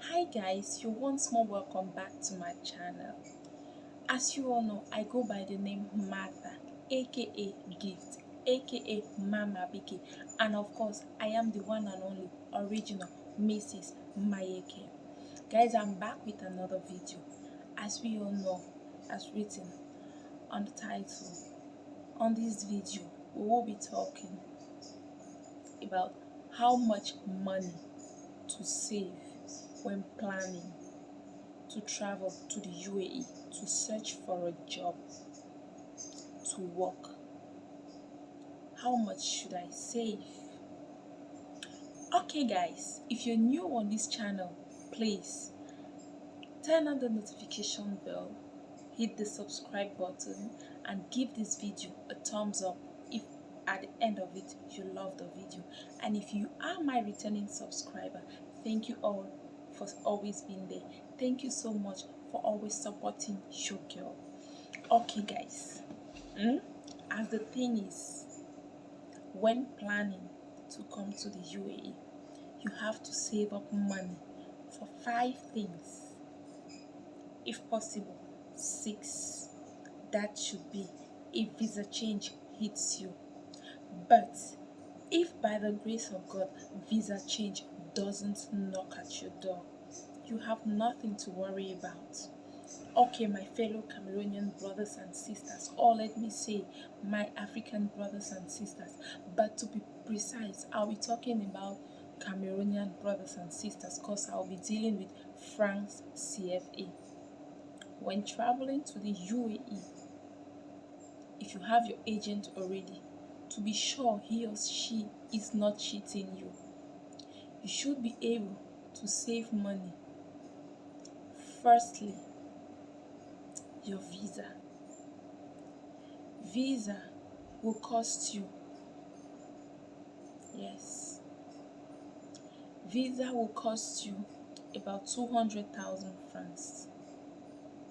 Hi guys, you're once more welcome back to my channel. As you all know, I go by the name Martha, aka Gift, aka Mama Biki, and of course, I am the one and only original Mrs. Mayeke. Guys, I'm back with another video. As we all know, as written on the title, on this video, we will be talking about how much money to save when planning to travel to the UAE to search for a job to work. How much should I save? Okay guys, if you're new on this channel, please turn on the notification bell, hit the subscribe button and give this video a thumbs up if at the end of it you love the video. And if you are my returning subscriber, thank you all for always being there. Thank you so much for always supporting your girl. Okay guys, as the thing is, when planning to come to the UAE, you have to save up money for 5 things, if possible 6. That should be if visa change hits you. But if by the grace of God visa change doesn't knock at your door, you have nothing to worry about. Okay, my fellow Cameroonian brothers and sisters, or let me say my African brothers and sisters, but to be precise, I'll be talking about Cameroonian brothers and sisters because I'll be dealing with France CFA. When traveling to the UAE, if you have your agent already, to be sure he or she is not cheating you, you should be able to save money. Firstly, your visa. Visa will cost you, yes, visa will cost you about 200,000 francs.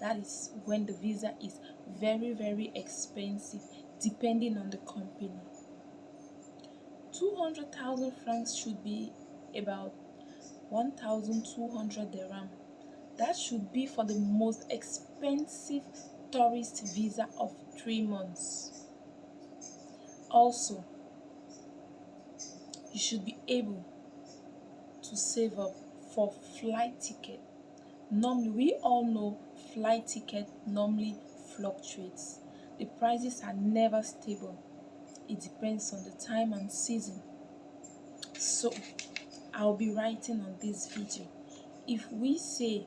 That is when the visa is very expensive depending on the company. 200,000 francs should be about 1,200 dirham. That should be for the most expensive tourist visa of 3 months. Also, you should be able to save up for flight ticket. Normally, we all know flight ticket normally fluctuates. The prices are never stable. It depends on the time and season. So, I'll be writing on this video. If we say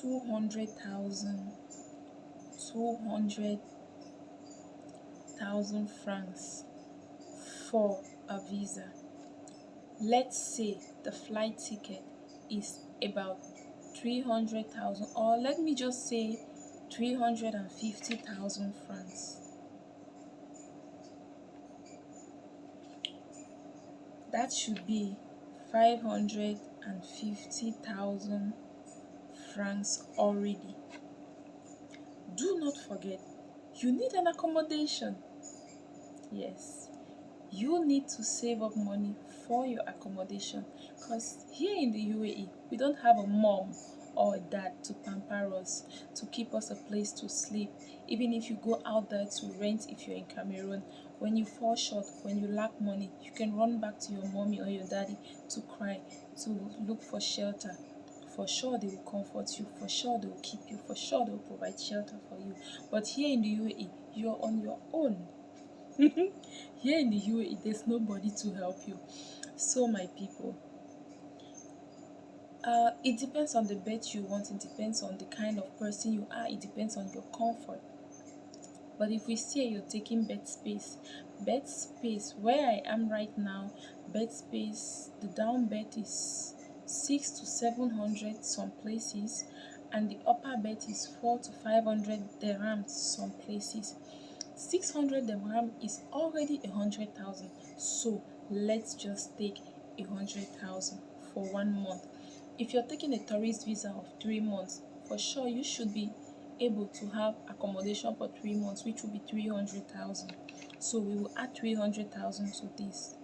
200,000 francs for a visa, let's say the flight ticket is about 300,000, or let me just say 350,000 francs. That should be 550,000 francs already. Do not forget, you need an accommodation. Yes, you need to save up money for your accommodation, because here in the UAE we don't have a mom or a dad to pamper us, to keep us a place to sleep. Even if you go out there to rent, if you're in Cameroon, when you fall short, when you lack money, you can run back to your mommy or your daddy to cry, to look for shelter. For sure they will comfort you, for sure they will keep you, for sure they will provide shelter for you. But here in the UAE, you're on your own. Here in the UAE, there's nobody to help you. So my people, it depends on the bed you want, it depends on the kind of person you are, it depends on your comfort. But if we say you're taking bed space where I am right now, bed space, the down bed is 600 to 700 some places, and the upper bed is 400 to 500 dirhams some places. 600 dirham is already 100,000. So let's just take 100,000 for 1 month. If you're taking a tourist visa of 3 months, for sure you should be able to have accommodation for 3 months, which will be 300,000. So we will add 300,000 to this.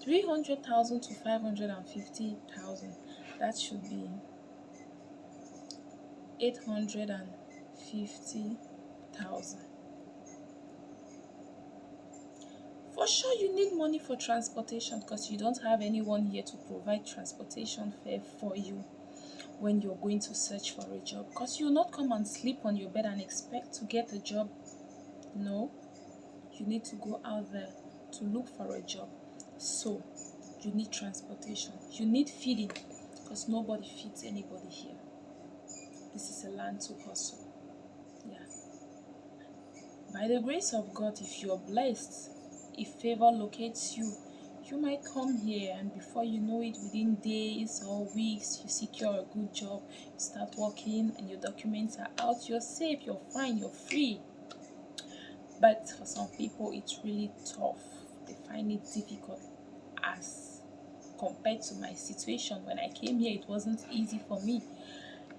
300,000 to 550,000. That should be 850,000. For sure, you need money for transportation because you don't have anyone here to provide transportation fare for you when you're going to search for a job. Because you'll not come and sleep on your bed and expect to get a job. No, you need to go out there to look for a job. So, you need transportation. You need feeding because nobody feeds anybody here. This is a land to hustle. Yeah. By the grace of God, if you're blessed, if favor locates you, you might come here and before you know it, within days or weeks, you secure a good job, you start working and your documents are out, you're safe, you're fine, you're free. But for some people, it's really tough. They find it difficult as compared to my situation. When I came here, it wasn't easy for me.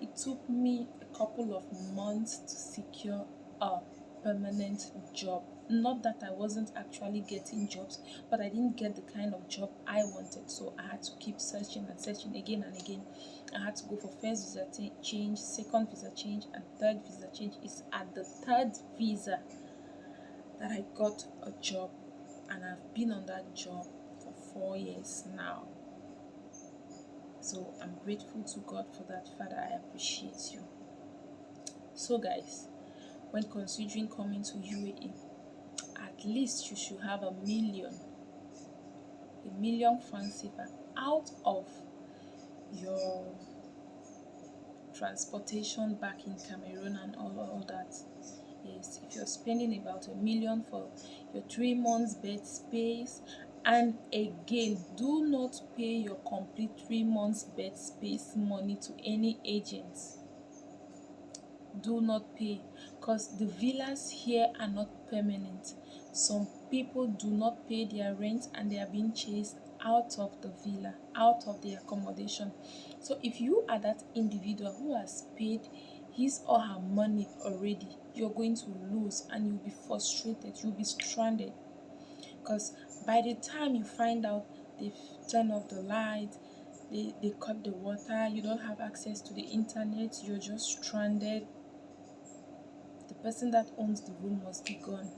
It took me a couple of months to secure a permanent job. Not that I wasn't actually getting jobs, but I didn't get the kind of job I wanted. So I had to keep searching and searching again and again. I had to go for first visa change, second visa change, and third visa change. It's at the third visa that I got a job, and I've been on that job for 4 years now. So I'm grateful to God for that. Father, I appreciate you. So guys, when considering coming to UAE, at least you should have a million francs CFA out of your transportation back in Cameroon and all that. Yes, if you're spending about $1 million for your 3 months bed space, and again, do not pay your complete 3 months bed space money to any agents. Do not pay, because the villas here are not permanent. Some people do not pay their rent and they are being chased out of the villa, out of the accommodation. So if you are that individual who has paid his or her money already, you're going to lose and you'll be frustrated, you'll be stranded. Because by the time you find out they've turned off the light, they cut the water, you don't have access to the internet, you're just stranded. The person that owns the room must be gone.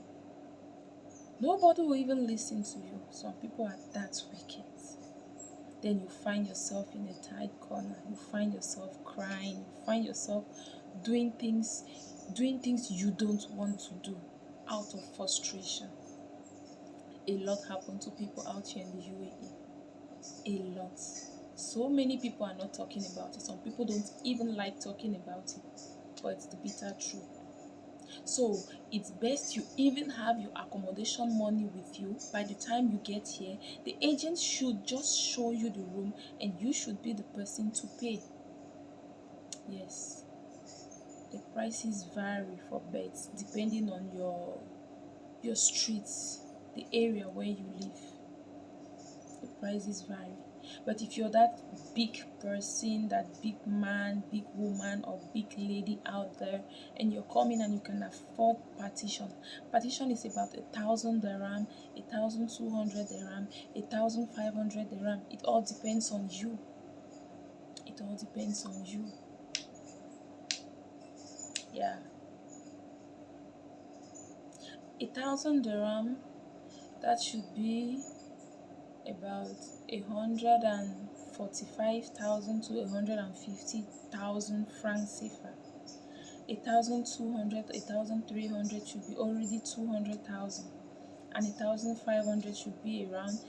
Nobody will even listen to you. Some people are that wicked. Then you find yourself in a tight corner. You find yourself crying. You find yourself doing things you don't want to do out of frustration. A lot happened to people out here in the UAE. A lot. So many people are not talking about it. Some people don't even like talking about it. But it's the bitter truth. So it's best you even have your accommodation money with you. By the time you get here, the agent should just show you the room and you should be the person to pay. Yes, the prices vary for beds depending on your streets, the area where you live. The prices vary. But if you're that big person, that big man, big woman, or big lady out there, and you're coming and you can afford partition is about 1,000 dirham, 1,200 dirham, 1,500 dirham. It all depends on you. It all depends on you. Yeah. 1,000 dirham, that should be about 145,000 to 150,000 francs CFA. 1,200, 1,300 should be already 200,000, and 1,500 should be around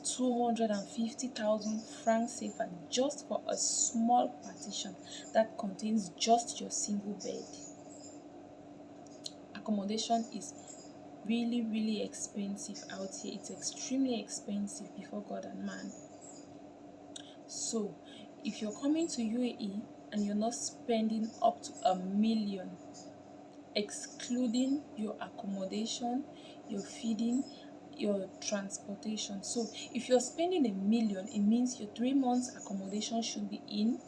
250,000 francs CFA just for a small partition that contains just your single bed. Accommodation is really expensive out here. It's extremely expensive before God and man. So if you're coming to UAE and you're not spending up to $1 million, excluding your accommodation, your feeding, your transportation. So if you're spending $1 million, it means your 3 months accommodation should be in,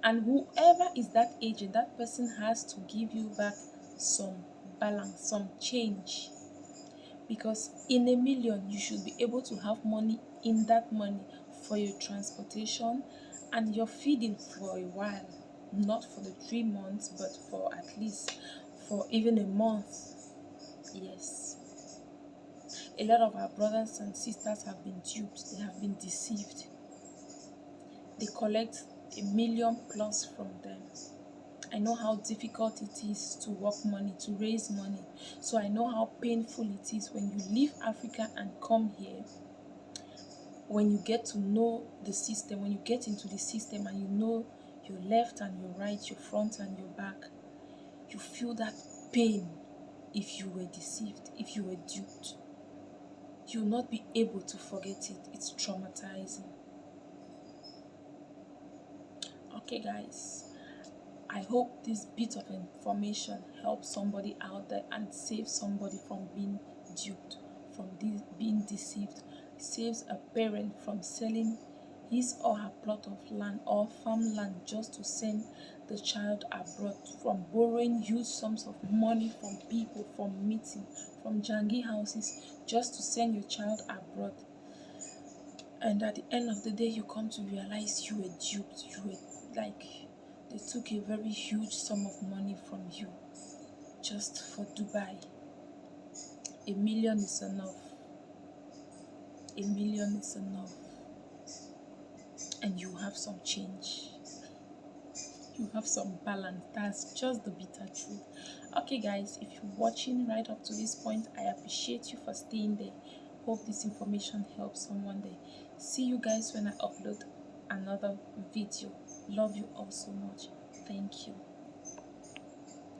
and whoever is that agent, that person has to give you back some balance, some change. Because in a million, you should be able to have money in that money for your transportation and your feeding for a while. Not for the 3 months, but for at least for even a month. Yes. A lot of our brothers and sisters have been duped, they have been deceived. They collect a million plus from them. I know how difficult it is to work money, to raise money. So I know how painful it is when you leave Africa and come here. When you get to know the system, when you get into the system and you know your left and your right, your front and your back, you feel that pain if you were deceived, if you were duped. You will not be able to forget it. It's traumatizing. Okay, guys. I hope this bit of information helps somebody out there and saves somebody from being duped, from being deceived. It saves a parent from selling his or her plot of land or farmland just to send the child abroad, from borrowing huge sums of money from people, from meeting, from jangy houses, just to send your child abroad. And at the end of the day, you come to realize you were duped. You were like, they took a very huge sum of money from you just for Dubai. A million is enough. A million is enough. And you have some change. You have some balance. That's just the bitter truth. Okay, guys, if you're watching right up to this point, I appreciate you for staying there. Hope this information helps someone there. See you guys when I upload another video. Love you all so much. Thank you.